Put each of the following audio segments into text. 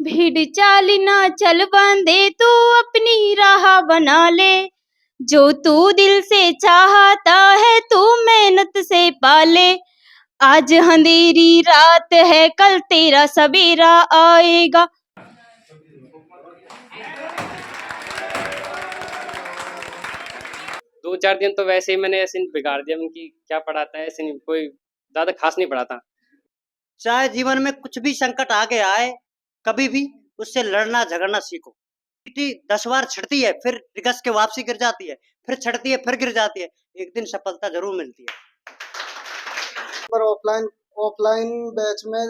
भीड़ चाल ना चल बंदे, तू अपनी राह बना ले। जो तू दिल से चाहता है तू मेहनत से पाले। आज अंधेरी रात है, कल तेरा सवेरा आएगा। 2-4 दिन तो वैसे ही मैंने ऐसे ही बिगाड़ दिया कि क्या पढ़ाता है, ऐसे नहीं, कोई ज़्यादा खास नहीं पढ़ाता। चाहे जीवन में कुछ भी संकट आगे आए, कभी भी उससे लड़ना झगड़ना सीखो। चींटी 10 बार छिड़ती है, फिर घिस के वापसी गिर जाती है, फिर छिड़ती है, फिर गिर जाती है, एक दिन सफलता जरूर मिलती है। पर ऑफलाइन बैच में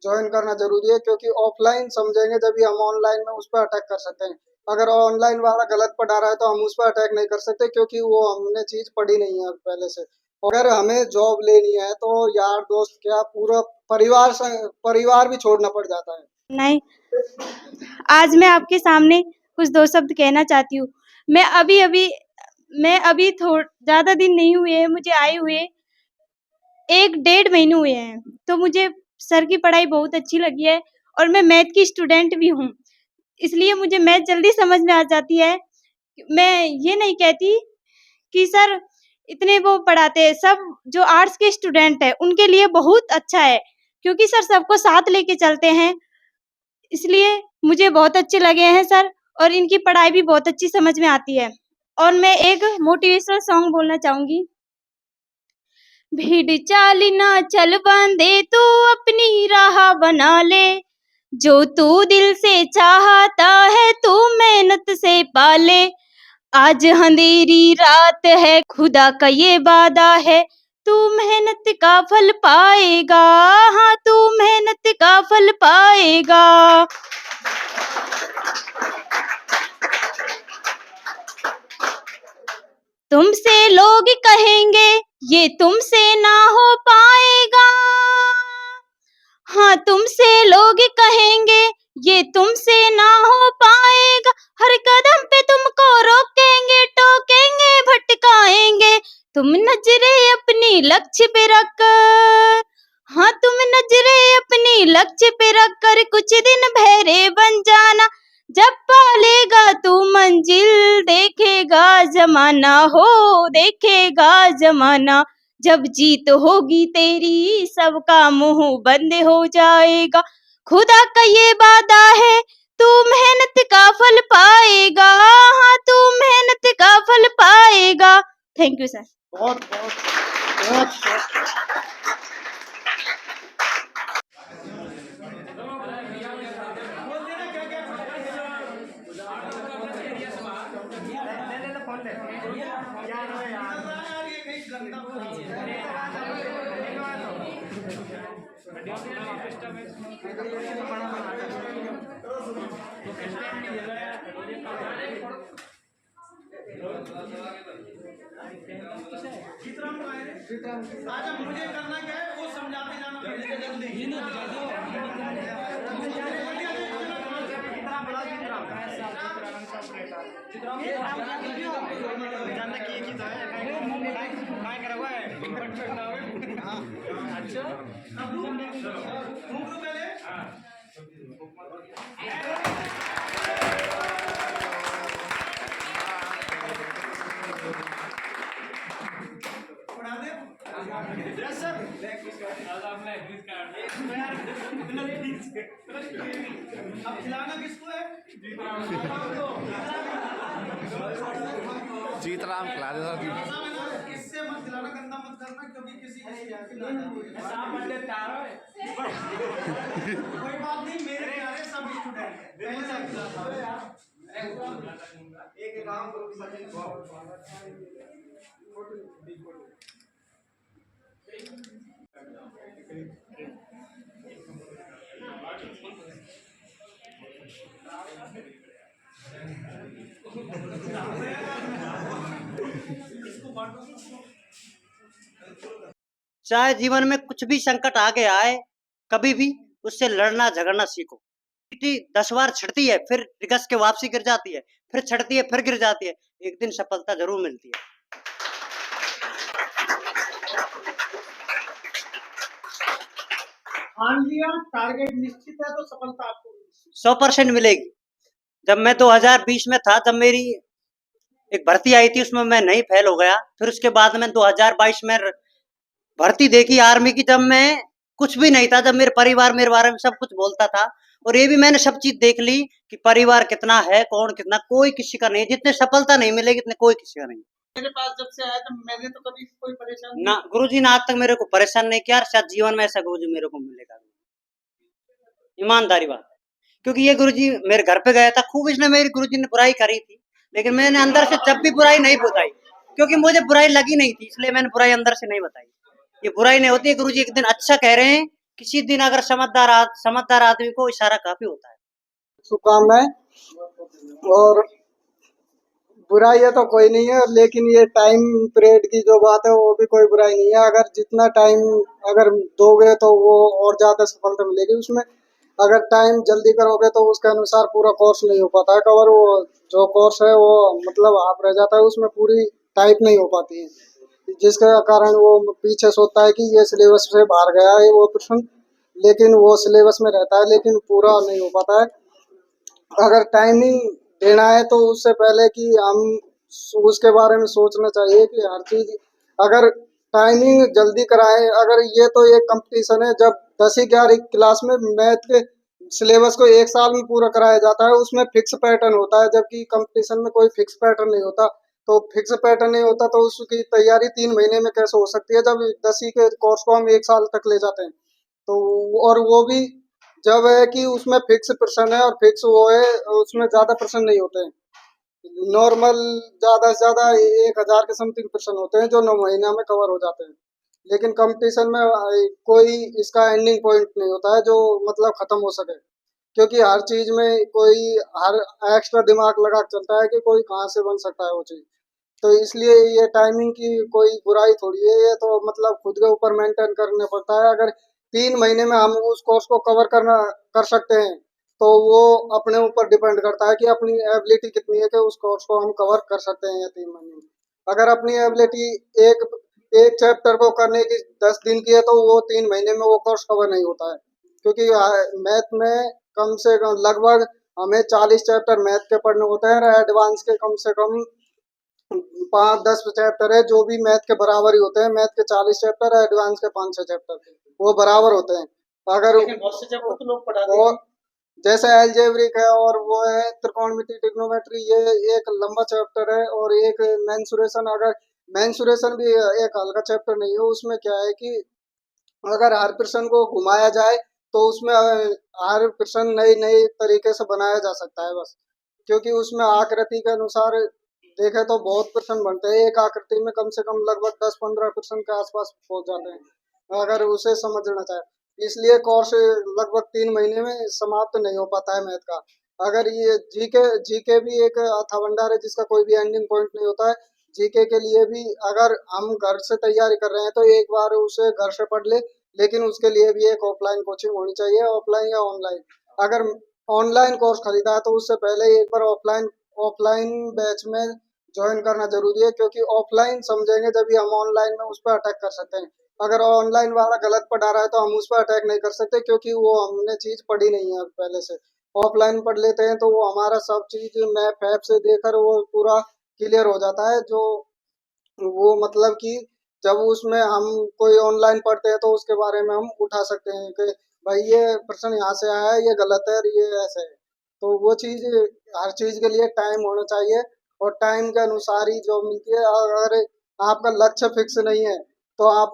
ज्वाइन करना जरूरी है, क्योंकि ऑफलाइन समझेंगे जब हम ऑनलाइन में उस पर अटैक कर सकते हैं। अगर ऑनलाइन वाला गलत पढ़ा रहा है तो हम उस पर अटैक नहीं कर सकते, क्योंकि वो हमने चीज पढ़ी नहीं है पहले से। अगर हमें जॉब लेनी है तो यार दोस्त क्या पूरा परिवार भी छोड़ना पड़ जाता है। नहीं, आज मैं आपके सामने कुछ दो शब्द कहना चाहती हूँ। मैं अभी ज़्यादा दिन नहीं हुए हैं मुझे आए हुए, 1-1.5 महीने हुए हैं। तो मुझे सर की पढ़ाई बहुत अच्छी लगी है और मैं मैथ की स्टूडेंट भी हूँ, इसलिए मुझे मैथ जल्दी समझ में आ जाती है। मैं ये नहीं कहती कि सर इतने वो पढ़ाते हैं, सब जो आर्ट्स के स्टूडेंट हैं उनके लिए बहुत अच्छा है, क्योंकि सर सबको साथ लेके चलते हैं। इसलिए मुझे बहुत अच्छे लगे हैं सर, और इनकी पढ़ाई भी बहुत अच्छी समझ में आती है। और मैं एक मोटिवेशनल सॉन्ग बोलना चाहूँगी। भीड़ चाल ना चल बंदे, तू अपनी राह बना ले। जो तू दिल से चाहता है तू मेहनत से पाले। आज अंधेरी रात है, खुदा का ये वादा है, तू मेहनत का फल पाएगा। हाँ, तू मेहनत का फल पाएगा। तुमसे लोग कहेंगे ये तुमसे ना हो पाएगा। हाँ, तुमसे लोग कहेंगे ये तुमसे ना हो पाएगा। हर कदम पे तुमको रोकेंगे, टोकेंगे, भटकाएंगे। तुम नजरें अपनी लक्ष्य पे रख, हाँ तुम नजरें अपनी लक्ष्य पे रख कर कुछ दिन बहरे बन जाना। जब पालेगा तू मंजिल, देखेगा जमाना, हो देखेगा जमाना। जब जीत होगी तेरी सबका मुंह बंद हो जाएगा। खुदा का ये वादा है, तू मेहनत का फल पाएगा। हाँ, तू मेहनत का फल पाएगा। Thank you sir. बहुत बहुत बहुत आज मुझे करना क्या है वो समझाते जाना अब खिलाना किसको है? जीतराम खिला दे सर। इससे मत खिलाना, गंदा मत करना, क्योंकि किसी कोई बात नहीं, मेरे प्यारे सब स्टूडेंट एक काम करो। चाहे जीवन में कुछ भी संकट आगे आए, कभी भी उससे लड़ना झगड़ना सीखो। चींटी 10 बार छिड़ती है, फिर घिस के वापसी गिर जाती है, फिर छिड़ती है, फिर गिर जाती है, एक दिन सफलता जरूर मिलती है। ठान लिया, टारगेट निश्चित है तो सफलता आपको मिलेगी। 100% मिलेगी। जब मैं 2020 में था, तब मेरी एक भर्ती आई थी, उसमें मैं नहीं फेल हो गया। फिर उसके बाद में 2022 में भर्ती देखी आर्मी की, जब मैं कुछ भी नहीं था, जब मेरे परिवार मेरे बारे में सब कुछ बोलता था, और ये भी मैंने सब चीज देख ली कि परिवार कितना है, कौन कितना, कोई किसी का नहीं, जितने सफलता नहीं मिलेगी इतने कोई किसी का नहीं। मेरे पास जब से आया तो मैंने तो कभी कोई परेशानी ना गुरुजी ने आज तक मेरे को परेशान नहीं किया, और शायद जीवन में ऐसा गुरुजी मेरे को मिलेगा। ईमानदारी बात है, क्योंकि ये गुरुजी मेरे घर पे गया था, खूब इसने मेरी गुरुजी ने बुराई करी थी, लेकिन मैंने अंदर से जब भी बुराई नहीं बताई, क्योंकि मुझे बुराई लगी नहीं थी, इसलिए मैंने बुराई अंदर से नहीं बताई। ये बुराई नहीं होती है, गुरुजी एक दिन अच्छा कह रहे हैं, किसी दिन अगर समझदार आदमी को इशारा काफी होता है। शुभकामनाएं। और बुराई है तो कोई नहीं है, लेकिन ये टाइम पीरियड की जो बात है वो भी कोई बुराई नहीं है। अगर जितना टाइम अगर दोगे तो वो और ज़्यादा सफलता मिलेगी उसमें। अगर टाइम जल्दी करोगे तो उसके अनुसार पूरा कोर्स नहीं हो पाता है कवर। वो जो कोर्स है वो मतलब हाफ रह जाता है, उसमें पूरी टाइप नहीं हो पाती है, जिसके कारण वो पीछे सोचता है कि ये सिलेबस से बाहर गया है वो प्रश्न, लेकिन वो सिलेबस में रहता है लेकिन पूरा नहीं हो पाता है। अगर टाइमिंग देना है तो उससे पहले कि हम उसके बारे में सोचना चाहिए कि हर चीज अगर टाइमिंग जल्दी कराए। अगर ये तो एक कंपटीशन है, जब 10वीं 11वीं क्लास में मैथ के सिलेबस को एक साल में पूरा कराया जाता है, उसमें फिक्स पैटर्न होता है, जबकि कंपटीशन में कोई फिक्स पैटर्न नहीं होता। तो फिक्स पैटर्न नहीं होता तो उसकी तैयारी 3 महीने में कैसे हो सकती है, जब 10वीं के कोर्स को हम एक साल तक ले जाते हैं। तो और वो भी जब है कि उसमें फिक्स प्रश्न है और फिक्स वो है, उसमें ज्यादा प्रश्न नहीं होते हैं। नॉर्मल ज्यादा से ज्यादा 1,000 के समथिंग प्रश्न होते हैं जो 9 महीना में कवर हो जाते हैं। लेकिन कंपटीशन में कोई इसका एंडिंग पॉइंट नहीं होता है जो मतलब खत्म हो सके, क्योंकि हर चीज में कोई हर एक्स्ट्रा दिमाग लगा के चलता है कि कोई कहाँ से बन सकता है वो चीज। तो इसलिए ये टाइमिंग की कोई बुराई थोड़ी है, ये तो मतलब खुद के ऊपर मेंटेन करना पड़ता है। अगर 3 महीने में हम उस कोर्स को कवर कर सकते हैं तो वो अपने ऊपर डिपेंड करता है कि अपनी एबिलिटी कितनी है कि उस कोर्स को हम कवर कर सकते हैं या 3 महीने में। अगर अपनी एबिलिटी एक एक चैप्टर को करने की 10 दिन की है तो वो 3 महीने में वो कोर्स कवर नहीं होता है, क्योंकि मैथ में कम से कम लगभग हमें 40 चैप्टर मैथ के पढ़ने होते हैं और एडवांस के कम से कम 5-10 चैप्टर है जो भी मैथ के बराबर ही होते हैं। मैथ के 40 चैप्टर, एडवांस के 5-6 चैप्टर वो बराबर होते हैं। अगर बहुत से चैप्टर तो लोग पढ़ा वो जैसे अलजेब्रिक है और वो है त्रिकोणमिति ट्रिग्नोमेट्री, ये एक लंबा चैप्टर है। और एक मेंसुरेशन, अगर मेंसुरेशन भी एक हल्का चैप्टर नहीं है। उसमें क्या है कि अगर हर प्रश्न को घुमाया जाए तो उसमें हर प्रश्न नई नई तरीके से बनाया जा सकता है बस, क्योंकि उसमें आकृति के अनुसार देखें तो बहुत प्रश्न बनते हैं। एक आकृति में कम से कम लगभग 10-15 प्रश्न के आसपास पहुंच जाते हैं अगर उसे समझना चाहे। इसलिए कोर्स लगभग 3 महीने में समाप्त नहीं हो पाता है मैथ का। अगर ये जीके भी एक अथा भंडार है जिसका कोई भी एंडिंग पॉइंट नहीं होता है। जीके के लिए भी अगर हम घर से तैयारी कर रहे हैं तो एक बार उसे घर से पढ़ ले, लेकिन उसके लिए भी एक ऑफलाइन कोचिंग होनी चाहिए, ऑफलाइन या ऑनलाइन। अगर ऑनलाइन कोर्स खरीदा है तो उससे पहले एक बार ऑफलाइन ऑफलाइन बैच में ज्वाइन करना जरूरी है, क्योंकि ऑफलाइन समझेंगे जब भी हम ऑनलाइन में उस पर अटैक कर सकते हैं। अगर ऑनलाइन वाला गलत पढ़ा रहा है तो हम उस पर अटैक नहीं कर सकते, क्योंकि वो हमने चीज पढ़ी नहीं है पहले से। ऑफलाइन पढ़ लेते हैं तो वो हमारा सब चीज मैप ऐप से देखकर वो पूरा क्लियर हो जाता है। जो वो मतलब कि जब उसमें हम कोई ऑनलाइन पढ़ते हैं तो उसके बारे में हम उठा सकते हैं कि भाई ये प्रश्न यहाँ से आया है, ये गलत है और ये ऐसे है। तो वो चीज हर चीज के लिए टाइम होना चाहिए, और टाइम के अनुसार ही जॉब मिलती है। अगर आपका लक्ष्य फिक्स नहीं है तो आप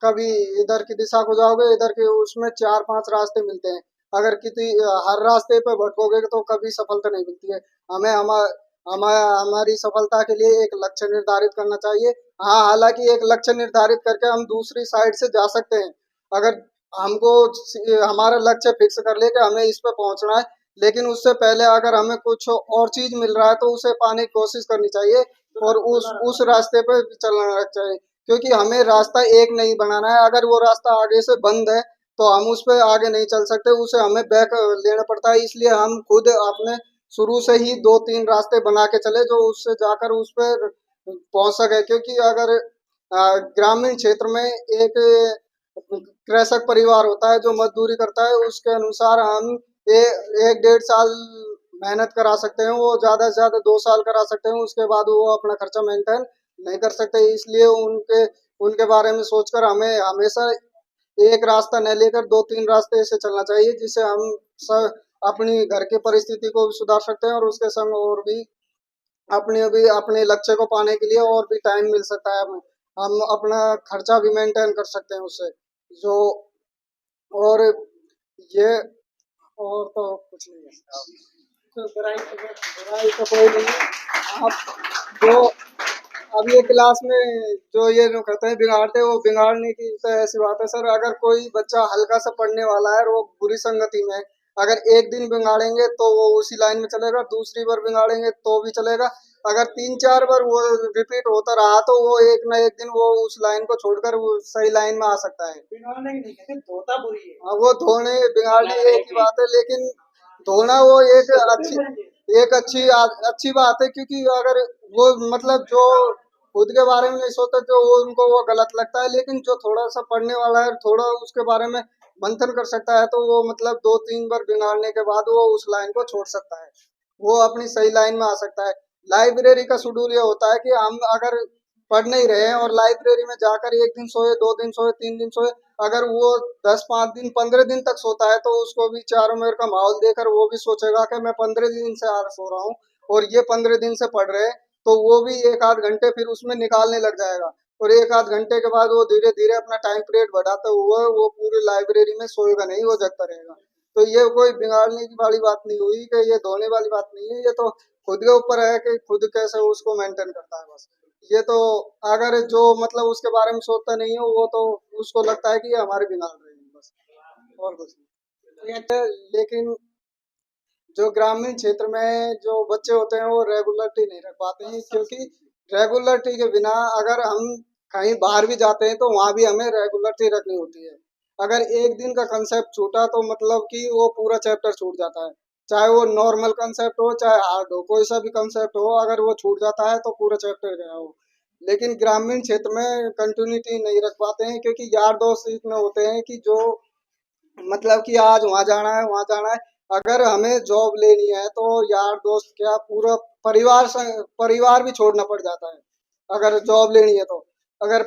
कभी इधर की दिशा को जाओगे, इधर के उसमें 4-5 रास्ते मिलते हैं। अगर किसी हर रास्ते पे भटकोगे तो कभी सफलता नहीं मिलती है। हमें हमारी सफलता के लिए एक लक्ष्य निर्धारित करना चाहिए। हाँ, हालांकि एक लक्ष्य निर्धारित करके हम दूसरी साइड से जा सकते हैं। अगर हमको हमारा लक्ष्य फिक्स कर ले कि हमें इस पे पहुंचना है, लेकिन उससे पहले अगर हमें कुछ और चीज मिल रहा है तो उसे पाने की कोशिश करनी चाहिए और उस रास्ते पे चलना चाहिए, क्योंकि हमें रास्ता एक नहीं बनाना है। अगर वो रास्ता आगे से बंद है तो हम उस पर आगे नहीं चल सकते, उसे हमें बैक लेना पड़ता है। इसलिए हम खुद अपने शुरू से ही 2-3 रास्ते बना के चले जो उससे जाकर उस पर पहुंच सके, क्योंकि अगर ग्रामीण क्षेत्र में एक कृषक परिवार होता है जो मजदूरी करता है, उसके अनुसार हम एक 1.5 साल मेहनत करा सकते हैं, वो ज़्यादा से ज़्यादा 2 साल करा सकते हैं, उसके बाद वो अपना खर्चा मेंटेन नहीं कर सकते। इसलिए उनके उनके बारे में सोचकर हमें हमेशा एक रास्ता न लेकर 2-3 रास्ते से चलना चाहिए, जिससे हम सब अपनी घर की परिस्थिति को भी सुधार सकते हैं और उसके संग और भी अपने लक्ष्य को पाने के लिए और भी टाइम मिल सकता है हमें। हम अपना खर्चा भी मेंटेन कर सकते हैं उससे। जो और ये और तो कुछ नहीं है। तो बुराई तो कोई नहीं है। आप जो अब ये क्लास में जो ये जो कहते हैं बिगाड़ते, वो बिगाड़ने की तो ऐसी बात है सर, अगर कोई बच्चा हल्का सा पढ़ने वाला है और वो बुरी संगति में है, अगर एक दिन बिगाड़ेंगे तो वो उसी लाइन में चलेगा, दूसरी बार बिगाड़ेंगे तो भी चलेगा, अगर 3-4 बार वो रिपीट होता रहा तो वो एक ना एक दिन वो उस लाइन को छोड़कर वो सही लाइन में आ सकता है। बिगाड़ने की नहीं कहते, धोता बुरी है। हाँ, वो धोने बिगाड़ने एक ही बात है, लेकिन धोना वो एक अच्छी बात है, क्योंकि अगर वो मतलब जो खुद के बारे में नहीं सोचते तो वो उनको वो गलत लगता है, लेकिन जो थोड़ा सा पढ़ने वाला है, थोड़ा उसके बारे में मंथन कर सकता है, तो वो मतलब 2-3 बार बिगाड़ने के बाद वो उस लाइन को छोड़ सकता है, वो अपनी सही लाइन में आ सकता है। लाइब्रेरी का शेड्यूल ये होता है कि हम अगर पढ़ नहीं रहे हैं और लाइब्रेरी में जाकर 1 दिन सोए, 2 दिन सोए, 3 दिन सोए, अगर वो 10-5 दिन 15 दिन तक सोता है, तो उसको भी चारों मेर का माहौल देकर वो भी सोचेगा कि मैं 15 दिन से आज सो रहा हूँ और ये 15 दिन से पढ़ रहे हैं, तो वो भी 1-8 घंटे फिर उसमें निकालने लग जाएगा, और 1-8 घंटे के बाद वो धीरे धीरे अपना टाइम पीरियड बढ़ाते हुए वो पूरी लाइब्रेरी में सोएगा नहीं, वो जगता रहेगा। तो ये कोई बिगाड़ने की वाली बात नहीं हुई कि ये धोने वाली बात नहीं है, ये तो खुद के ऊपर है कि खुद कैसे उसको मेंटेन करता है बस। ये तो अगर जो मतलब उसके बारे में सोचता नहीं है, वो तो उसको लगता है कि ये हमारे बिगाड़ रहे हैं बस, और कुछ नहीं। लेकिन जो ग्रामीण क्षेत्र में जो बच्चे होते हैं वो रेगुलरिटी नहीं रख पाते हैं, क्योंकि रेगुलरिटी के बिना अगर हम कहीं बाहर भी जाते हैं तो वहाँ भी हमें रेगुलरिटी रखनी होती है। अगर एक दिन का कंसेप्ट छूटा तो मतलब कि वो पूरा चैप्टर छूट जाता है, चाहे वो नॉर्मल कंसेप्ट हो चाहे हार्ड हो, कोई सा भी कंसेप्ट हो, अगर वो छूट जाता है तो पूरा चैप्टर गया हो। लेकिन ग्रामीण क्षेत्र में कंटिन्यूटी नहीं रख पाते हैं, क्योंकि यार दोस्त इतने होते हैं कि जो मतलब कि आज वहाँ जाना है वहाँ जाना है, अगर हमें जॉब लेनी है तो यार दोस्त क्या पूरा परिवार भी छोड़ना पड़ जाता है अगर जॉब लेनी है तो। अगर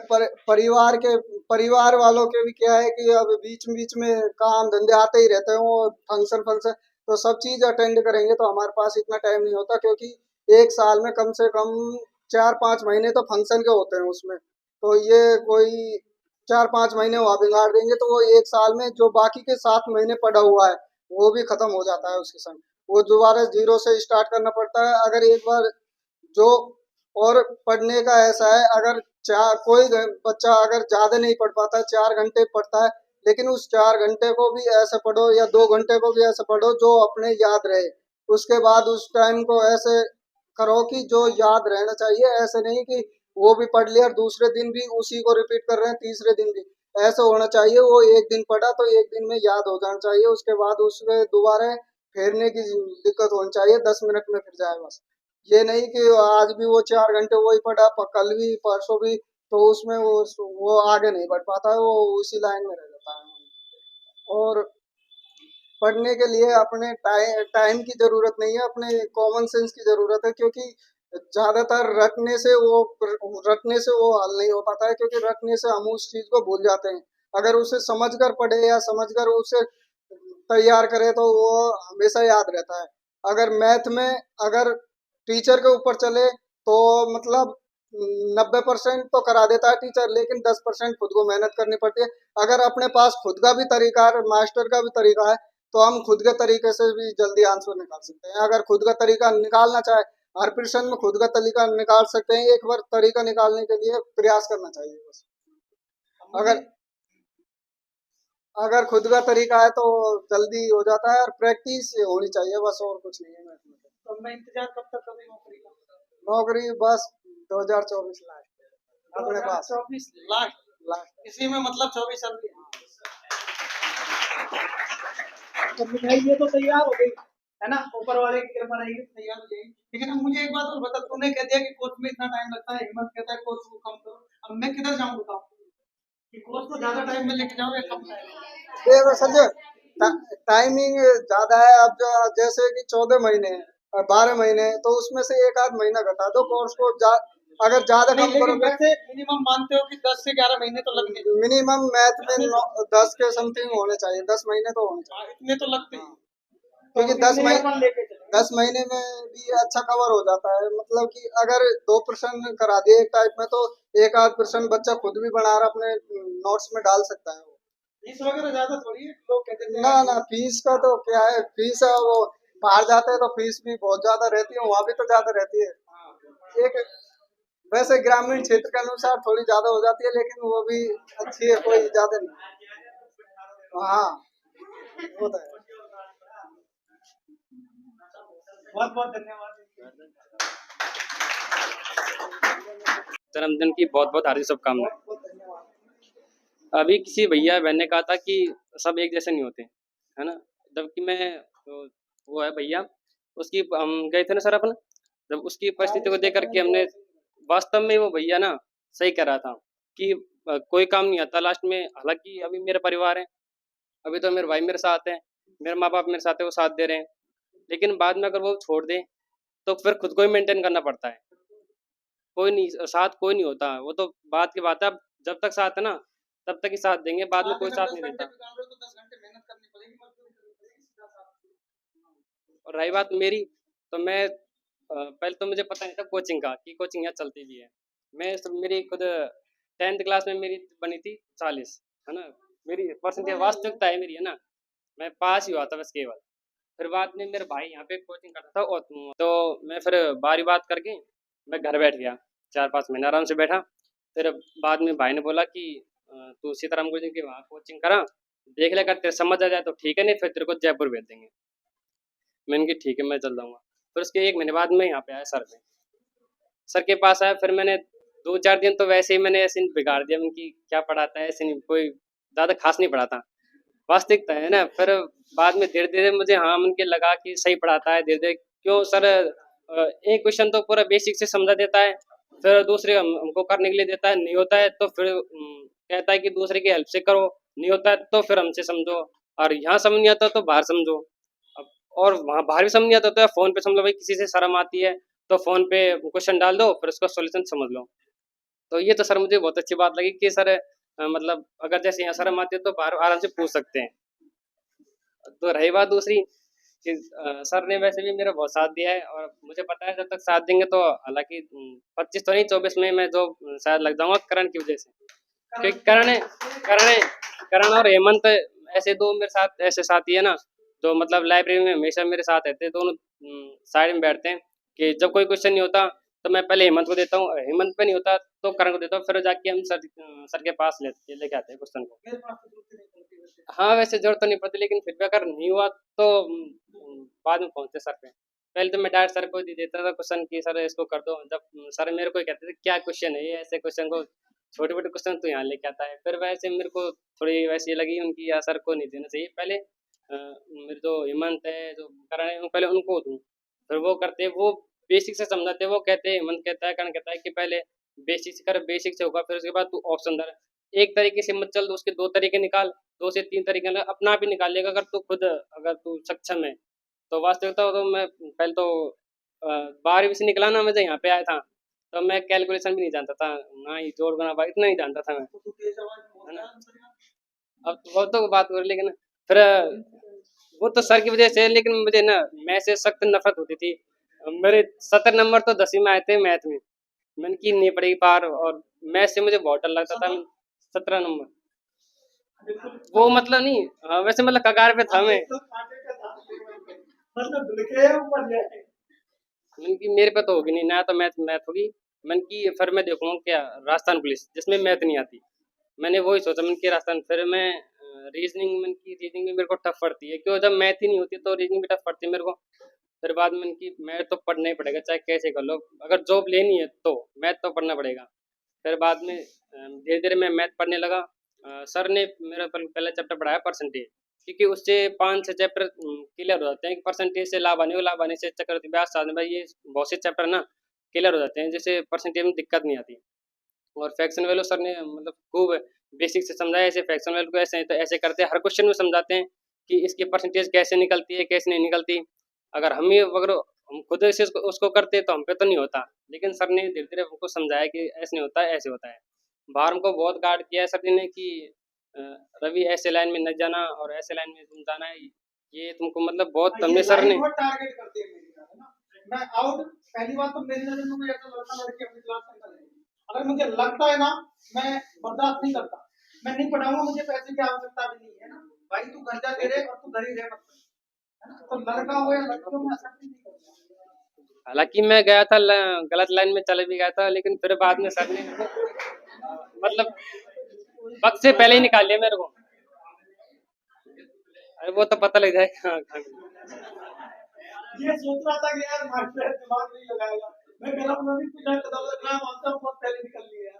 परिवार वालों के भी क्या है कि अब बीच में काम धंधे आते ही रहते हैं, वो फंक्शन फंक्शन तो सब चीज अटेंड करेंगे तो हमारे पास इतना टाइम नहीं होता, क्योंकि एक साल में कम से कम 4-5 महीने तो फंक्शन के होते हैं उसमें। तो ये कोई 4-5 महीने वहाँ बिगाड़ देंगे तो वो एक साल में जो बाकी के 7 महीने पड़ा हुआ है वो भी खत्म हो जाता है उसके संग, वो दोबारा जीरो से स्टार्ट करना पड़ता है। अगर एक बार जो और पढ़ने का ऐसा है, अगर बच्चा अगर ज्यादा नहीं पढ़ पाता है, 4 घंटे पढ़ता है, लेकिन उस 4 घंटे को भी ऐसे पढ़ो या 2 घंटे को भी ऐसे पढ़ो जो अपने याद रहे, उसके बाद उस टाइम को ऐसे करो कि जो याद रहना चाहिए, ऐसे नहीं कि वो भी पढ़ लिया और दूसरे दिन भी उसी को रिपीट कर रहे हैं, तीसरे दिन भी ऐसा होना चाहिए। वो एक दिन पढ़ा तो एक दिन में याद हो जाना चाहिए, उसके बाद उसमें दोबारा फेरने की दिक्कत होनी चाहिए, 10 मिनट में फिर जाए बस। ये नहीं कि आज भी वो 4 घंटे वही पढ़ा, कल भी परसों भी, तो उसमें वो आगे नहीं बढ़ पाता है, वो उसी लाइन में रह जाता है। और पढ़ने के लिए अपने टाइम की जरूरत नहीं है, अपने कॉमन सेंस की जरूरत है, क्योंकि ज्यादातर रटने से वो हल नहीं हो पाता है, क्योंकि रटने से हम उस चीज को भूल जाते हैं। अगर उसे समझकर पढ़े या समझकर उसे तैयार करे तो वो हमेशा याद रहता है। अगर मैथ में अगर टीचर के ऊपर चले तो मतलब 90% तो करा देता है टीचर, लेकिन 10% खुद को मेहनत करनी पड़ती है। अगर अपने पास खुद का भी तरीका है, मास्टर का भी तरीका है, तो हम खुद के तरीके से भी जल्दी आंसर निकाल सकते हैं। अगर खुद का तरीका निकालना चाहे, हर प्रश्न में खुद का तरीका निकाल सकते हैं, एक बार तरीका निकालने के लिए प्रयास करना चाहिए बस। अगर अगर खुद का तरीका है तो जल्दी हो जाता है, और प्रैक्टिस होनी चाहिए बस, और कुछ नहीं है मैथ में। तो मैं इंतजार कब तक कभी नौकरी का? नौकरी बस 2024 लास्ट अपने पास 2024 लास्ट। लास्ट। इसी में मतलब 24 साल की तो मिठाई ये तो तैयार हो गई है ना, ऊपर वाले की कृपा रहेगी तो तैयार हो जाएगी। लेकिन अब मुझे एक बात और बता, तूने कह दिया कि कोर्स में इतना टाइम लगता है, हिम्मत कहता है कोर्स को कम करो, अब मैं किधर जाऊँ बताओ? कि कोर्स को ज्यादा टाइम में लेके जाओ या कम टाइम में? देखो संजय, टाइमिंग ज्यादा है। अब जो जैसे कि 14 महीने और 12 महीने, तो उसमें से एक आध महीना घटा दो कोर्स को। अगर ज्यादा नहीं, कम लेकिन करोगे, वैसे मिनिमम मानते हो कि 10 से 11 महीने तो लगने चाहिए। मिनिमम मैथ में 10 के समथिंग होने चाहिए, 10 महीने तो होने चाहिए। इतने तो लगते ही। तो क्योंकि दस इतने ही महीने अपन लेके चलेंगे। 10 महीने में भी अच्छा कवर हो जाता है। मतलब कि अगर 2% करा दिए एक टाइप में, तो एक आध % बच्चा खुद भी बना रहा अपने नोट्स में डाल सकता है। फीस वगैरह ज्यादा थोड़ी है, लोग कहते थे ना यार ना, फीस का तो क्या है, फीस है वो। बाहर जाते हैं तो फीस भी बहुत ज्यादा रहती है, वहाँ भी तो ज्यादा रहती है। एक वैसे ग्रामीण क्षेत्र के अनुसार थोड़ी ज्यादा हो जाती है, लेकिन वो भी अच्छी है, कोई ज्यादा नहीं। हाँ, वो तो है। बहुत बहुत धन्यवाद। जन्मदिन की बहुत बहुत हार्दिक शुभकामनाएं। अभी किसी भैया बहन ने कहा था कि सब एक जैसे नहीं होते, है ना। जबकि मैं वो है भैया, उसकी हम गए थे ना सर अपन, जब उसकी परिस्थिति को देख करके हमने वास्तव में वो भैया ना सही कह रहा था कि कोई काम नहीं आता लास्ट में। हालांकि अभी मेरा परिवार है, अभी तो मेरे भाई मेरे साथ हैं, मेरे माँ बाप मेरे साथ है, वो साथ दे रहे हैं, लेकिन बाद में अगर वो छोड़ दें तो फिर खुद को ही मेंटेन करना पड़ता है। कोई नहीं साथ, कोई नहीं होता, वो तो बात की बात है। अब जब तक साथ है ना तब तक ही साथ देंगे, बाद में साथ कोई अगर साथ 10 नहीं घंटे देता। बिताओ रहे हो तो 10 घंटे मेहनत करनी पड़ेगी, मजदूरी करनी पड़ेगी, सीधा साफ। और रही बात मेरी, तो मैं पहले तो मुझे पता नहीं था कोचिंग का कि कोचिंग यहाँ चलती भी है। मैं मेरी खुद 10th क्लास में मेरी बनी थी 40, है ना। मेरी परसेंटेज वास्तविकता है मेरी, है ना। मैं पास ही हुआ था बस केवल। फिर बाद में मेरे भाई यहाँ पे कोचिंग करता था, और तो मैं फिर बारी बात करके मैं घर बैठ गया, 4-5 महीना आराम से बैठा। फिर बाद में भाई ने बोला कि तू सीताराम गुरुजी के वहाँ कोचिंग करा, देख ले, अगर तेरे समझ आ जाए तो ठीक है, नहीं फिर तेरे को जयपुर भेज देंगे। मैंने कहा ठीक है, मैं चल जाऊँगा। फिर उसके 1 महीने बाद मैं यहाँ पे आया सर के पास आया। फिर मैंने 2-4 दिन तो वैसे ही मैंने ऐसे ही बिगाड़ दिया, मैंने कि क्या पढ़ाता है, ऐसे नहीं, कोई ज़्यादा खास नहीं पढ़ाता, वास्तविकता है ना। फिर बाद में धीरे-धीरे मुझे हाँ मन के लगा कि सही पढ़ाता है, धीरे-धीरे क्यों सर एक क्वेश्चन तो पूरा बेसिक से समझा देता है, फिर दूसरे हमको करने के लिए देता है, नहीं होता है तो फिर कहता है कि दूसरे की हेल्प से करो, नहीं होता है तो फिर हमसे समझो, और यहाँ समझ नहीं आता तो बाहर समझो। अब और वहाँ बाहर भी समझ नहीं आता तो या फ़ोन पे समझ लो, भाई किसी से शर्म आती है तो फ़ोन पे क्वेश्चन डाल दो, फिर उसका सॉल्यूशन समझ लो। तो ये तो सर मुझे बहुत अच्छी बात लगी कि सर मतलब अगर जैसे यहाँ शर्म आती है तो बाहर आराम से पूछ सकते हैं। तो रही बात दूसरी कि सर ने वैसे भी मेरा बहुत साथ दिया है, और मुझे पता है जब तक साथ देंगे तो हालांकि 25 तो नहीं 24 में मैं जॉब शायद लग जाऊंगा करण की वजह से। क्योंकि करण करण और हेमंत ऐसे दो मेरे साथ ऐसे साथी है ना, जो मतलब लाइब्रेरी में हमेशा मेरे साथ रहते हैं। दोनों साइड में बैठते हैं कि जब कोई क्वेश्चन नहीं होता तो मैं पहले हेमंत को देता हूँ, हेमंत पे नहीं होता तो करण को देता हूँ, फिर जाके हम सर के पास लेके आते हैं क्वेश्चन को। मेरे पास तो जरूरत ही नहीं पड़ती वैसे। हाँ वैसे जरूरत तो नहीं पड़ती, लेकिन फिर भी अगर नहीं हुआ तो बाद में पहुंचते सर पे। पहले तो मैं डायरेक्ट सर को दे देता था क्वेश्चन की सर इसको कर दो, जब सर मेरे को ही कहते थे क्या क्वेश्चन है ये, ऐसे क्वेश्चन को छोटे मोटे क्वेश्चन तो यहाँ लेके आता है। फिर वैसे मेरे को थोड़ी वैसी लगी उनकी, या सर को नहीं देना चाहिए पहले, मेरे जो हेमंत है जो करण है पहले उनको दूँ, फिर वो करते, वो बेसिक से समझाते, वो कहते हैं, हेमंत कहता है, करण कहता है कि पहले बेसिक से कर, बेसिक से होगा फिर उसके बाद तू ऑप्शन दर, एक तरीके से मत चल, उसके 2 तरीके निकाल, 2 से 3 तरीके निकाल, अपना आप ही निकाल लेगा अगर तू खुद, अगर तू सक्षम है। तो वास्तविकता हो तो मैं पहले तो 12वीं से निकला ना, मैं जब यहाँ पे आया था तो मैं कैलकुलेशन भी नहीं जानता था, ना ही जोड़ गुणा भाग इतना नहीं जानता था मैं, तो तू तेज आवाज में है बोलता ना। है आंसर यार। अब वो तो बात हो रही, लेकिन फिर वो तो सर की वजह से, लेकिन मुझे ना मैथ से सख्त नफरत होती थी। मेरे 70 नंबर तो 10वीं में आए थे मैथ में, मैंने की नहीं पड़ेगी पार, और मैथ से मुझे बहुत डर लगता था। 17 नंबर, बिल्कुल वो मतलब नहीं, वैसे मतलब कगार पे था मैं, एकदम कांटे का था। मतलब ढुलके ऊपर जाए। मैंने की मेरे पे तो होगी नहीं, ना तो मैथ मैथ होगी। मैंने की फिर मैं देखूंगा क्या, राजस्थान पुलिस जिसमें मैथ नहीं आती, मैंने वही सोचा, मैंने की राजस्थान। फिर मैं रीजनिंग, मैंने की रीजनिंग में मेरे को टफ पड़ती है, क्यों जब मैथ ही नहीं होती तो रीजनिंग भी टफ पड़ती है मेरे को। फिर बाद में मैंने की मैथ तो पढ़ना ही पड़ेगा चाहे कैसे कर लो, अगर जॉब लेनी है तो मैथ तो पढ़ना पड़ेगा। फिर बाद में धीरे धीरे मैं मैथ पढ़ने लगा। सर ने मेरा पहला चैप्टर पढ़ाया परसेंटेज, क्योंकि उससे 5-6 चैप्टर क्लियर हो जाते हैं कि परसेंटेज से लाभ आने से चक्रवृद्धि ब्याज साधन, भाई ये बहुत से चैप्टर ना क्लियर हो जाते हैं, जैसे परसेंटेज में दिक्कत नहीं आती। और फ्रैक्शन वैल्यू सर ने मतलब खूब बेसिक से समझाया, ऐसे फ्रैक्शन वैल्यू को ऐसे तो ऐसे करते हैं, हर क्वेश्चन में समझाते हैं कि इसकी परसेंटेज कैसे निकलती है, कैसे नहीं निकलती। अगर हम खुद से उसको करते तो हम पे तो नहीं होता, लेकिन सर ने धीरे धीरे हमको समझाया कि ऐसे नहीं होता है, ऐसे होता है। बाहर हमको बहुत गाइड किया है सर जी ने कि अ, रवि ऐसे लाइन में न जाना और ऐसे लाइन में तुम जाना है, ये तुमको मतलब बहुत ये हमने सर लाइन ने। बहुत टारगेट करती है मेरी जान, है ना। मैं आउट, पहली बात तो मेरी नजर में कोई ऐसा लड़का लड़की अपनी क्लास में नहीं है। अगर मुझे लगता है ना, मैं बर्दाश्त नहीं करता, मैं नहीं पढ़ाऊंगा, मुझे पैसे की आवश्यकता भी नहीं है ना। भाई तू घर जा दे रहे और तू घर ही रह मत, है ना। तो लड़का हो या लड़की हो, मैं एक्सेप्ट नहीं करता। हालांकि मैं गया था गलत लाइन में चले भी गया था, लेकिन फिर बाद में सर ने मतलब वक्त से पहले ही निकाल लिया मेरे को। अरे वो तो पता लग जाएगा। ये सोच रहा था कि यार मास्टर दिमाग नहीं लगाएगा, मैं कह रहा हूँ मैं भी कुछ मैं मानता हूँ बहुत पहले निकल लिया,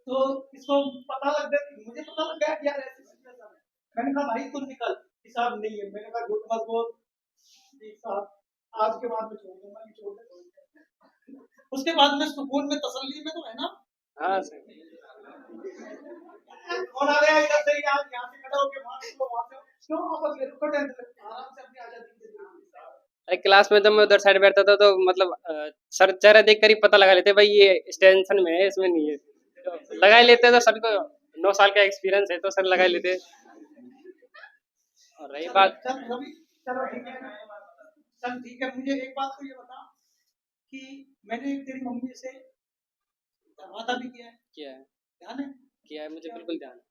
तो इसको पता लग गया, मुझे पता लग गया कि यार ऐसी सिचुएशन है। मैंने कहा भाई तू निकल, हिसाब नहीं है। मैंने कहा गुड मत बोल साहब, आज के बाद में छोड़ दूंगा, नहीं छोड़ दूंगा। उसके बाद में सुकून में तसल्ली में तो है ना। हाँ सर। कौन आ गया इधर से, यहाँ यहाँ से खड़ा होके वहां से वहां से, क्यों आपस में रुको, टेंशन आराम से अपनी आजादी के लिए। अरे क्लास में जब मैं उधर साइड बैठता था तो मतलब सर चेहरा देख कर ही पता लगा लेते भाई ये इस टेंशन में है, इसमें नहीं है, तो लगा ही लेते। तो सर को 9 साल का एक्सपीरियंस है तो सर लगा ही लेते। और रही बात, चल रवि, चलो ठीक है, चल ठीक है। मुझे एक बात तो ये बता कि मैंने तेरी मम्मी से वादा भी किया है, किया है, ध्यान है? किया है, मुझे बिल्कुल ध्यान है।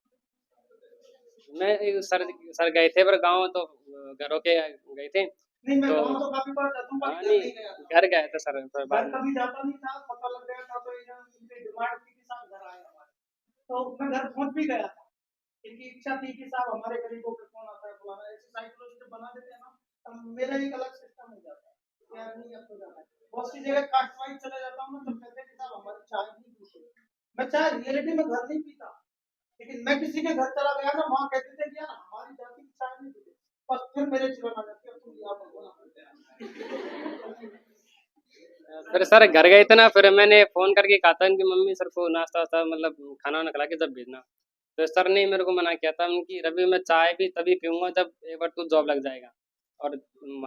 मैं एक सर गए थे पर गाँव, तो घरों के गए थे नहीं, मैं तो। गाँव तो काफी बार जाता हूँ, हाँ बाकी घर नहीं, नहीं गया था। घर गए थे सर पर बाद घर में। कभी जाता नहीं था, पता लग गया था तो इनके डिमांड थी कि साहब घर आए हमारे, तो मैं घर पहुंच भी गया था। इनकी इच्छा थी कि साहब हमारे गरीबों पे कौन आता है, फलाना, ऐसी साइकोलॉजी जब बना देते हैं ना, तब मेरा एक अलग सिस्टम हो जाता है यार, नहीं अब तो जाना है। बहुत सी जगह कास्ट वाइज चला जाता हूँ ना, तब कहते हैं कि साहब हमारी चाय नहीं पूछो। मैं चाय रियलिटी में घर नहीं पीता, लेकिन मैं किसी के घर चला गया ना, वहाँ कहते थे कि यार हमारी जाति की चाय नहीं पीते, बस फिर मेरे चिल्लाना आ जाती है, तुम यहाँ पर बोला। फिर सर घर गए थे ना, फिर मैंने फोन करके कहा था इनकी मम्मी सर को नाश्ता वास्ता मतलब खाना वाना खिला के जब भेजना। तो सर ने मेरे को मना किया था कि रवि मैं चाय भी तभी पीऊंगा जब एक बार तू जॉब लग जाएगा। और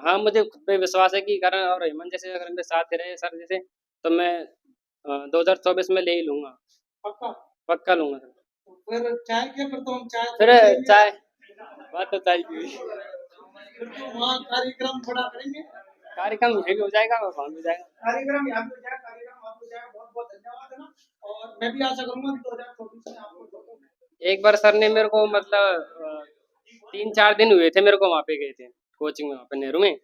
हाँ मुझे खुद पे विश्वास है कि करण और हेमंत जैसे अगर मेरे साथ ही रहे सर जैसे, तो मैं 2024 में ले ही लूंगा, पक्का। पक्का लूंगा सर। तो फिर चाय क्या, फिर तो हम चाय फिर से भी- चाय, बात तो चाय की हुई। फिर तो वहाँ कार्यक्रम बड़ा करेंगे। कार्यक्रम ये भी हो जाएगा और वहाँ भी हो जाएगा। कार्यक्रम यहाँ पे हो जाए, कार्यक्रम वहाँ पे हो जाए। बहुत बहुत धन्यवाद, है ना। और मैं भी आशा करूंगा कि 2024 में आपको जोड़ूं। एक बार सर ने मेरे को मतलब 3-4 दिन हुए थे मेरे को, वहाँ पे गए थे कोचिंग में, वहाँ पे नेहरू में।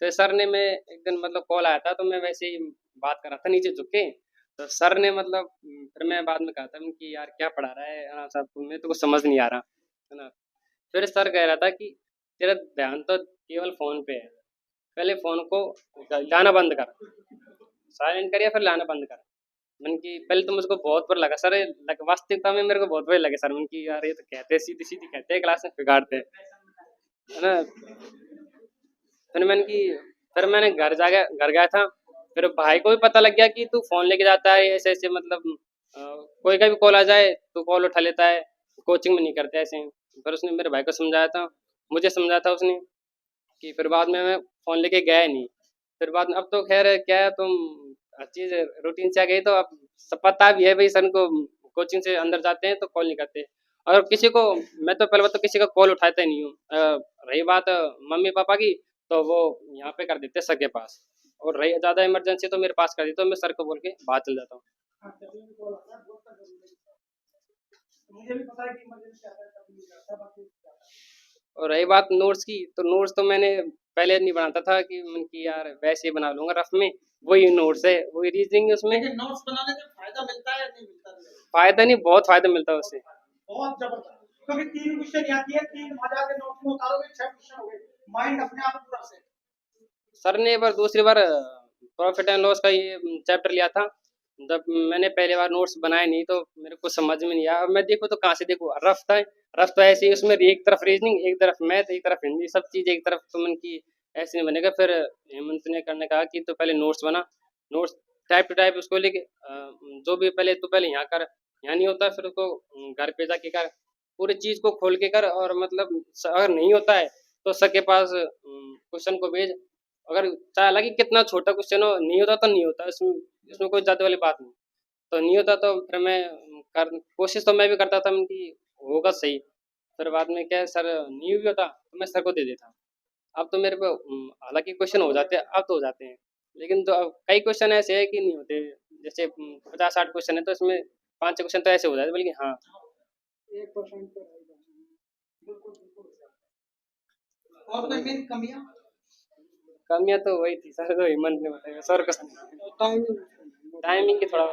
तो सर ने, मैं एक दिन मतलब कॉल आया था तो मैं वैसे ही बात कर रहा था नीचे झुक के। तो सर ने मतलब फिर मैं बाद में कहा था कि यार क्या पढ़ा रहा है हाँ साहब, मैं तो कुछ समझ नहीं आ रहा, है ना। फिर सर कह रहा था कि तेरा ध्यान तो केवल फ़ोन पे है, पहले फ़ोन को लाना बंद कर, साइलेंट करिए फिर लाना बंद कर। मैंने कि पहले तो मुझको बहुत बुरा लगा सर, वास्तविकता में मेरे को बहुत बुरा लगे सर। मैंने कि यार ये तो कहते हैं सीधी सीधी कहते हैं, क्लास में बिगाड़ते हैं, है ना। फिर मैंने कि फिर मैंने घर गया था। फिर भाई को भी पता लग गया कि तू फ़ोन लेके जाता है ऐसे ऐसे, मतलब कोई का भी कॉल आ जाए तो कॉल उठा लेता है, कोचिंग में नहीं करते ऐसे। फिर उसने मेरे भाई को समझाया था, मुझे समझाया था उसने, कि फिर बाद में मैं फ़ोन लेके गया ही नहीं। फिर बाद में अब तो खैर क्या है, तुम हर चीज़ रूटीन से आ गई तो अब सब पता भी है भाई, सर को कोचिंग से अंदर जाते हैं तो कॉल नहीं करते। और किसी को, मैं तो पहले बात तो किसी का कॉल उठाता ही नहीं हूँ। रही बात मम्मी पापा की, तो वो यहाँ पे कर देते हैं सर के पास, और रही ज़्यादा इमरजेंसी तो मेरे पास कर दी, तो मैं सर को बोल के बाहर चल जाता हूँ। हाँ, जब भी कॉल आता है, बहुत सा जरूरी है। मुझे भी पता है कि इमरजेंसी आता है तब नहीं जाता, बाकी जाता है। और रही बात नोट्स की, तो नोट्स तो मैंने पहले नहीं बनाता था कि यार वैसे ही बना लूंगा रफ में, वही नोट्स है, वही रीजनिंग है उसमें। लेकिन नोट्स बनाने से फायदा मिलता है या नहीं मिलता? फायदा नहीं, बहुत फायदा मिलता है उससे। बहुत जबरदस्त, क्योंकि 3 क्वेश्चन याद किए, 3 मजा के नोट्स में उतारोगे, 6 क्वेश्चन हो गए, माइंड अपने आप पूरा सेट। सर ने एक बार दूसरी बार प्रॉफिट एंड लॉस का ये चैप्टर लिया था, जब मैंने पहले बार नोट्स बनाए नहीं तो मेरे को समझ में नहीं आया। अब मैं देखूँ तो कहाँ से देखूँ, रफ था, रफ तो ऐसे ही उसमें एक तरफ रीजनिंग, एक तरफ मैथ, एक तरफ हिंदी, सब चीज़ एक तरफ, तो मन की ऐसे नहीं बनेगा। फिर हेमंत ने करने कहा कि तो पहले नोट्स बना, नोट्स टाइप टू टाइप उसको लेके जो भी पहले तो पहले यहाँ कर, यहाँ नहीं होता फिर उसको घर पे जाके कर पूरी चीज को खोल के कर, और मतलब अगर नहीं होता है तो सर के पास क्वेश्चन को भेज। अगर चाहे हालांकि कितना छोटा क्वेश्चन हो, नहीं होता तो नहीं होता, इसमें इसमें कोई ज्यादा वाली बात नहीं। तो नहीं होता तो फिर मैं कर कोशिश तो मैं भी करता था कि होगा सही। फिर बाद में क्या है, सर नहीं भी होता तो मैं सर को दे देता। अब तो मेरे पे हालांकि क्वेश्चन हो जाते हैं, अब तो हो जाते हैं, लेकिन तो अब कई क्वेश्चन ऐसे है कि नहीं होते। जैसे 50-60 क्वेश्चन है तो इसमें 5-6 क्वेश्चन तो ऐसे हो जाते, बल्कि हाँ 1% पे रह जाए। बिल्कुल बिल्कुल। और कोई मेन कमियां? कमियां तो वही थी सर, तो हेमंत ने बताया सर का टाइमिंग टाइमिंग की थोड़ा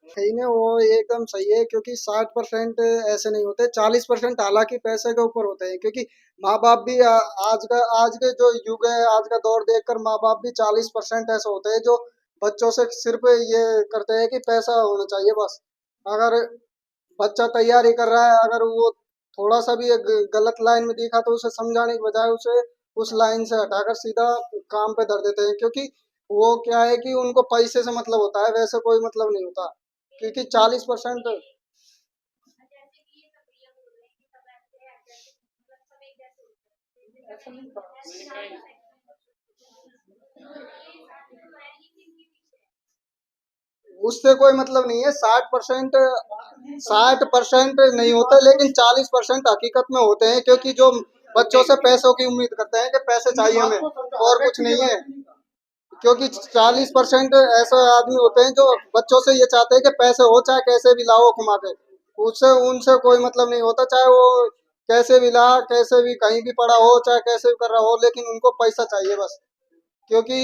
सही नहीं, वो एकदम सही है, क्योंकि 60% ऐसे नहीं होते, 40% हालांकि पैसे के ऊपर होते हैं, क्योंकि माँ बाप भी आज के जो युग है, आज का दौर देखकर माँ बाप भी 40% ऐसे होते हैं जो बच्चों से सिर्फ ये करते हैं कि पैसा होना चाहिए बस। अगर बच्चा तैयारी कर रहा है, अगर वो थोड़ा सा भी एक गलत लाइन में दिखा तो उसे समझाने की बजाय उसे उस लाइन से हटाकर सीधा काम पे धर देते हैं, क्योंकि वो क्या है कि उनको पैसे से मतलब होता है, वैसे कोई मतलब नहीं होता, क्योंकि 40% उससे कोई मतलब नहीं है। 60% नहीं होता, लेकिन 40% हकीकत में होते हैं, क्योंकि जो बच्चों से पैसों की उम्मीद करते हैं कि पैसे चाहिए हमें और कुछ नहीं है। क्योंकि 40% ऐसे आदमी होते हैं जो बच्चों से ये चाहते हैं कि पैसे हो, चाहे कैसे भी लाओ कमा के, उससे उनसे कोई मतलब नहीं होता, चाहे वो कैसे भी ला, कैसे भी कहीं भी पड़ा हो, चाहे कैसे भी कर रहा हो, लेकिन उनको पैसा चाहिए बस। क्योंकि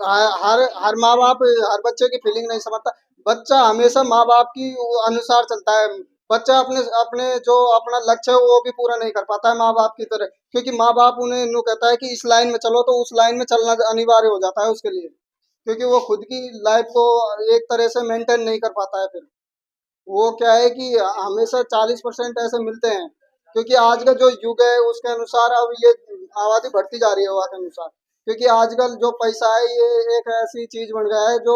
हर माँ बाप हर बच्चे की फीलिंग नहीं समझता। बच्चा हमेशा माँ बाप की अनुसार चलता है। बच्चा अपने अपने जो अपना लक्ष्य है वो भी पूरा नहीं कर पाता है माँ बाप की तरह, क्योंकि माँ बाप उन्हें यूँ कहता है कि इस लाइन में चलो, तो उस लाइन में चलना अनिवार्य हो जाता है उसके लिए, क्योंकि वो खुद की लाइफ को एक तरह से मेंटेन नहीं कर पाता है। फिर वो क्या है कि हमेशा 40% ऐसे मिलते हैं, क्योंकि आज का जो युग है उसके अनुसार अब ये आबादी बढ़ती जा रही है हवा के अनुसार, क्योंकि आजकल जो पैसा है ये एक ऐसी चीज बन गया है जो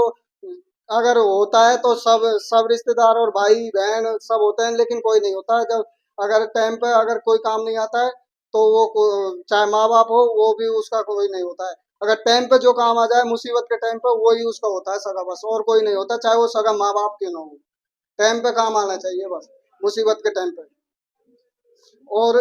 अगर होता है तो सब सब रिश्तेदार और भाई बहन सब होते हैं, लेकिन कोई नहीं होता है। जब अगर टाइम पे अगर कोई काम नहीं आता है तो वो चाहे माँ बाप हो वो भी उसका कोई नहीं होता है। अगर टाइम पे जो काम आ जाए मुसीबत के टाइम पे वही उसका होता है सगा, बस और कोई नहीं होता, चाहे वो सगा माँ बाप क्यों ना हो। टाइम पे काम आना चाहिए बस, मुसीबत के टाइम पे। और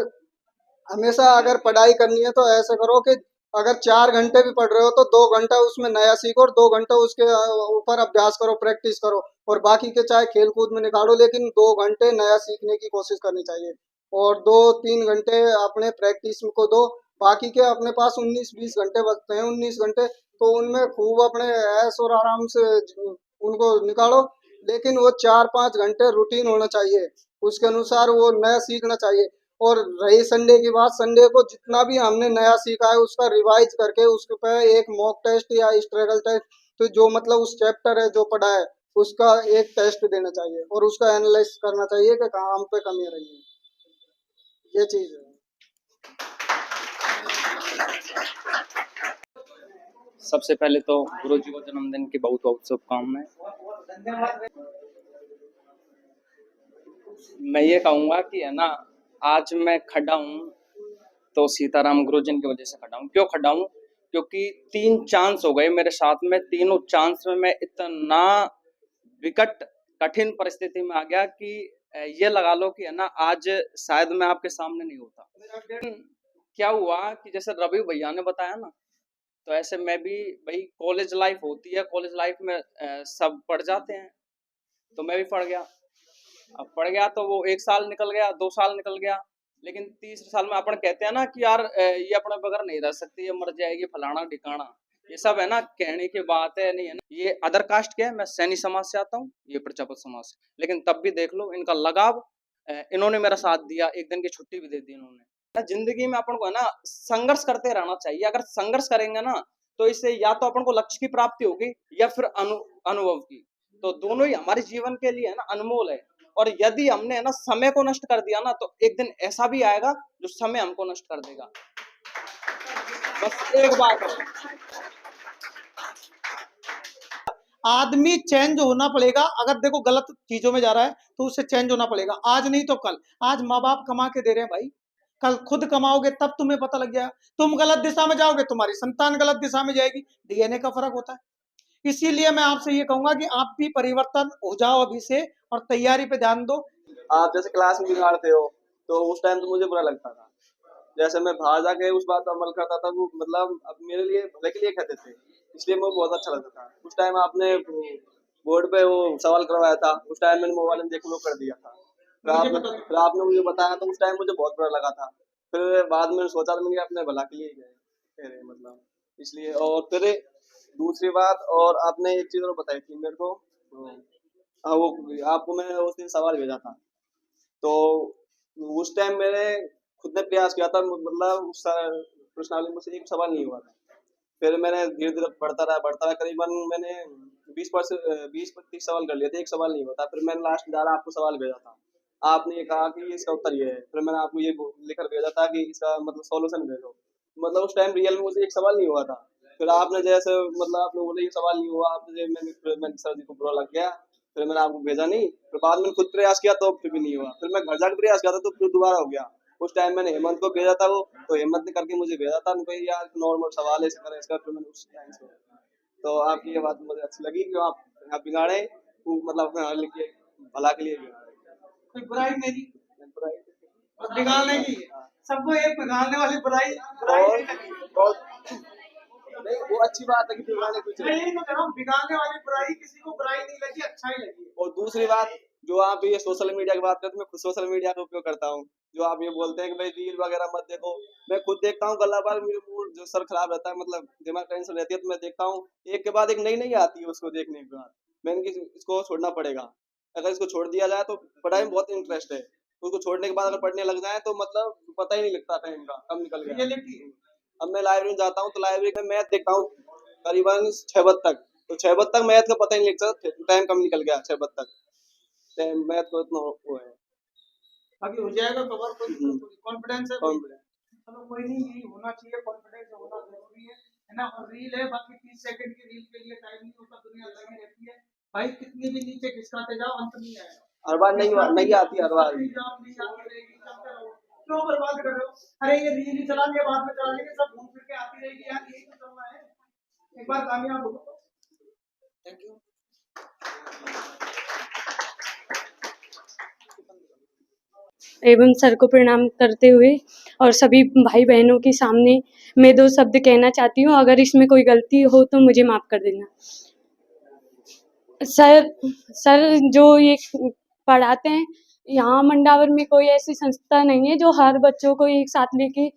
हमेशा अगर पढ़ाई करनी है तो ऐसे करो कि अगर 4 घंटे भी पढ़ रहे हो तो 2 घंटा उसमें नया सीखो और 2 घंटा उसके ऊपर अभ्यास करो, प्रैक्टिस करो, और बाकी के चाहे खेल कूद में निकालो, लेकिन 2 घंटे नया सीखने की कोशिश करनी चाहिए, और 2-3 घंटे अपने प्रैक्टिस को दो। बाकी के अपने पास 19-20 घंटे बचते हैं, 19 घंटे तो उनमें खूब अपने ऐश और आराम से उनको निकालो, लेकिन वो 4-5 घंटे रूटीन होना चाहिए, उसके अनुसार वो नया सीखना चाहिए। और रही संडे की बात, संडे को जितना भी हमने नया सीखा है उसका रिवाइज करके उसके पे एक मॉक टेस्ट या स्ट्रगल टेस्ट, तो जो मतलब उस चैप्टर है जो पढ़ा है उसका एक टेस्ट देना चाहिए और उसका एनालाइज करना चाहिए कि कहाँ हम पे कमी रही है, ये चीज है। सबसे पहले तो गुरु जी को जन्मदिन की बहुत बहुत शुभकामनाएं। मैं ये कहूंगा कि है ना, आज मैं खड़ा हूँ तो सीताराम गुरुजन की वजह से खड़ा हूँ। क्यों खड़ा हूँ? क्योंकि 3 चांस हो गए मेरे साथ में, तीनों चांस में मैं इतना विकट कठिन परिस्थिति में आ गया कि ये लगा लो कि है ना, आज शायद मैं आपके सामने नहीं होता। क्या हुआ कि जैसे रवि भैया ने बताया ना, तो ऐसे मैं भी, भाई कॉलेज लाइफ होती है, कॉलेज लाइफ में सब पढ़ जाते हैं, तो मैं भी पढ़ गया। अब पढ़ गया तो वो 1 साल निकल गया, 2 साल निकल गया, लेकिन तीसरे साल में अपन कहते हैं ना कि यार ये अपने बगैर नहीं रह सकती, ये मर जाएगी, फलाना ढिकाना, ये सब है ना कहने की बात है, नहीं है ना। ये अदर कास्ट के है, मैं सैनी समाज से आता हूँ, ये प्रजापत समाज से, लेकिन तब भी देख लो इनका लगाव, इन्होंने मेरा साथ दिया, 1 दिन की छुट्टी भी दे दी इन्होंने। जिंदगी में अपन को है ना संघर्ष करते रहना चाहिए। अगर संघर्ष करेंगे ना तो इससे या तो अपन को लक्ष्य की प्राप्ति होगी या फिर अनुभव की, तो दोनों ही हमारे जीवन के लिए है ना अनमोल है। और यदि हमने ना समय को नष्ट कर दिया ना, तो एक दिन ऐसा भी आएगा जो समय हमको नष्ट कर देगा। बस एक बात है, आदमी चेंज होना पड़ेगा। अगर देखो गलत चीजों में जा रहा है तो उससे चेंज होना पड़ेगा, आज नहीं तो कल। आज माँ बाप कमा के दे रहे हैं भाई, कल खुद कमाओगे तब तुम्हें पता लग गया। तुम गलत दिशा में जाओगे, तुम्हारी संतान गलत दिशा में जाएगी, डीएनए का फर्क होता है। इसीलिए मैं आपसे ये कहूंगा कि आप भी परिवर्तन हो जाओ अभी से और तैयारी पे ध्यान दो। आप जैसे क्लास में बिगाड़ते हो तो उस टाइम तो मुझे बुरा लगता था। जैसे मैं बाहर जाके उस बात पर अमल करता था, वो मतलब अब मेरे लिए भले के लिए कहते थे, इसलिए मुझे बहुत अच्छा लगता था। उस टाइम आपने बोर्ड पे वो सवाल करवाया था, उस टाइम मैंने मोबाइल में देखना कर दिया था। फिर आपने मुझे बताया तो उस टाइम मुझे बहुत बुरा लगा था। फिर बाद में सोचा तो मैंने अपने भला के लिए ही कह रहे मतलब, इसलिए। और फिर दूसरी बात, और आपने एक चीज़ और बताई थी मेरे को, हाँ वो आपको मैं उस दिन सवाल भेजा था, तो उस टाइम मैंने खुद ने प्रयास किया था, मतलब उस प्रश्नावली में से एक सवाल नहीं हुआ था। फिर मैंने धीरे धीरे बढ़ता रहा, करीबन मैंने 20-25 सवाल कर लिए थे, एक सवाल नहीं हुआ था। फिर मैंने लास्ट में आपको सवाल भेजा था, आपने ये कहा कि इसका उत्तर ये है। फिर मैंने आपको ये लिखकर भेजा था कि इसका मतलब सॉल्यूशन भेजो। मतलब उस टाइम रियल में मुझे एक सवाल नहीं हुआ था। फिर आपने जैसे मतलब आपने बोला ये सवाल नहीं हुआ, आपने मैंने सर जी को बुरा लग गया, फिर मैंने आपको भेजा नहीं। फिर बाद में खुद प्रयास किया तो फिर भी नहीं हुआ। फिर मैं घर जाकर प्रयास किया था तो फिर दोबारा हो गया। उस टाइम मैंने हेमंत को भेजा था, वो तो हेमंत ने करके मुझे भेजा था, भाई यार नॉर्मल सवाल है, इसका इसका। फिर मैंने उस टाइम से, तो आपकी ये बात मुझे अच्छी लगी कि आप बिगाड़े, वो मतलब अपने हल के भला के लिए बिगाड़े। कोई बुराई नहीं, बुराई बस बिगाड़ने की है। सबको एक बिगाड़ने वाली बुराई और नहीं लगी। नहीं, वो अच्छी बात है कि बिगाड़ने कुछ मैं यही तो कह रहा हूँ, बिगाड़ने वाली बुराई किसी को बुराई नहीं लगी, अच्छा ही लगी। और दूसरी बात, जो आप ये सोशल मीडिया की बात करते हैं, मैं खुद सोशल मीडिया का उपयोग करता हूँ। जो आप ये बोलते हैं कि भाई रील वगैरह मत देखो, मैं खुद देखता हूँ। कल बार मेरे मूड जो सर खराब रहता है, मतलब दिमाग टेंशन रहती है, तो मैं देखता हूँ एक के बाद एक नई नई आती है, उसको देखने के बाद मैंने इसको छोड़ना पड़ेगा। अगर इसको छोड़ दिया जाए तो पढ़ाई में बहुत इंटरेस्ट है, उसको छोड़ने के बाद अगर पढ़ने लग जाए तो मतलब पता ही नहीं लगता टाइम का कब निकल गया। अब मैं लाइब्रेरी में जाता हूँ तो लाइब्रेरी में मैथ देखता हूँ करीबन 6 बजे तक, तो 6 बजे तक मैथ का पता ही नहीं लगता टाइम कब निकल गया। 6 बजे तक मैथ को इतना वो है, अभी हो जाएगा कवर, कोई कॉन्फिडेंस है। कॉन्फिडेंस। चलो कोई नहीं, यही होना चाहिए, कॉन्फिडेंस होना जरूरी है ना। और रील है, बाकी 30 सेकंड की रील के लिए टाइम नहीं होता, दुनिया लगी रहती है भाई। कितनी भी नीचे खिसकाते जाओ, अंत नहीं आएगा। हर बार नहीं आती, हर बार नहीं आती रहेगी, चलते रहो, क्यों बर्बाद कर रहे हो? अरे ये रील ही चला लिया, बाद में चला लेंगे, सब घूम फिर के आती रहेगी यार, यही तो चलना है। एक बार कामयाब हो। Thank you. एवं सर को प्रणाम करते हुए और सभी भाई बहनों के सामने मैं 2 शब्द कहना चाहती हूँ। अगर इसमें कोई गलती हो तो मुझे माफ़ कर देना। सर जो ये पढ़ाते हैं, यहाँ मंडावर में कोई ऐसी संस्था नहीं है जो हर बच्चों को एक साथ लेके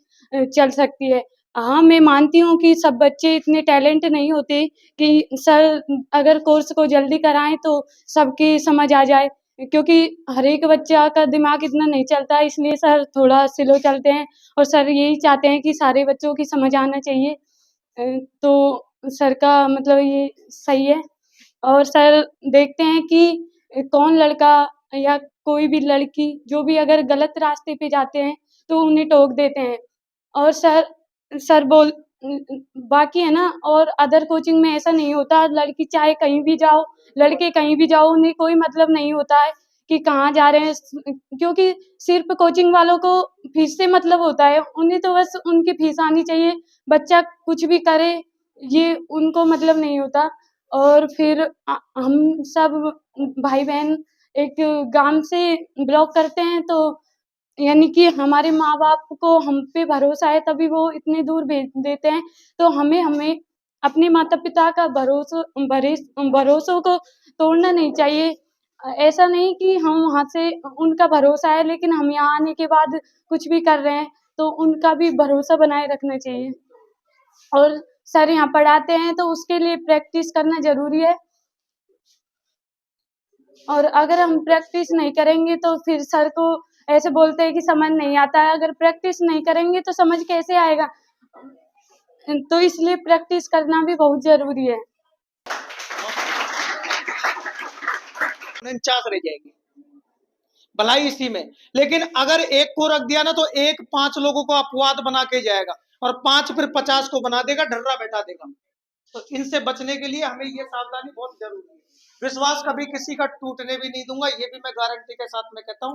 चल सकती है। हाँ, मैं मानती हूँ कि सब बच्चे इतने टैलेंट नहीं होते कि सर अगर कोर्स को जल्दी कराएँ तो सबकी समझ आ जाए, क्योंकि हर एक बच्चा का दिमाग इतना नहीं चलता, इसलिए सर थोड़ा स्लो चलते हैं। और सर यही चाहते हैं कि सारे बच्चों की समझ आना चाहिए। तो सर का मतलब ये सही है। और सर देखते हैं कि कौन लड़का या कोई भी लड़की जो भी अगर गलत रास्ते पे जाते हैं तो उन्हें टोक देते हैं। और सर बाकी है ना, और अदर कोचिंग में ऐसा नहीं होता। लड़की चाहे कहीं भी जाओ, लड़के कहीं भी जाओ, उन्हें कोई मतलब नहीं होता है कि कहाँ जा रहे हैं, क्योंकि सिर्फ कोचिंग वालों को फीस से मतलब होता है। उन्हें तो बस उनकी फीस आनी चाहिए, बच्चा कुछ भी करे ये उनको मतलब नहीं होता। और फिर हम सब भाई बहन एक गांव से बिलॉन्ग करते हैं, तो यानी कि हमारे माँ बाप को हम पे भरोसा है तभी वो इतने दूर भेज देते हैं। तो हमें अपने माता पिता का भरोसों को तोड़ना नहीं चाहिए। ऐसा नहीं कि हम वहाँ से उनका भरोसा है लेकिन हम यहाँ आने के बाद कुछ भी कर रहे हैं, तो उनका भी भरोसा बनाए रखना चाहिए। और सर यहाँ पढ़ाते हैं तो उसके लिए प्रैक्टिस करना ज़रूरी है। और अगर हम प्रैक्टिस नहीं करेंगे तो फिर सर को ऐसे बोलते हैं कि समझ नहीं आता है। अगर प्रैक्टिस नहीं करेंगे तो समझ कैसे आएगा? तो इसलिए प्रैक्टिस करना भी बहुत ज़रूरी है। 49 रह जाएगी, भलाई इसी में। लेकिन अगर एक को रख दिया ना तो एक 5 लोगों को अपवाद बना के जाएगा, और 5 फिर 50 को बना देगा, ढर्रा बैठा देगा। तो इनसे बचने के लिए हमें ये सावधानी बहुत जरूरी है। विश्वास कभी किसी का टूटने भी नहीं दूंगा, ये भी मैं गारंटी के साथ में कहता हूँ।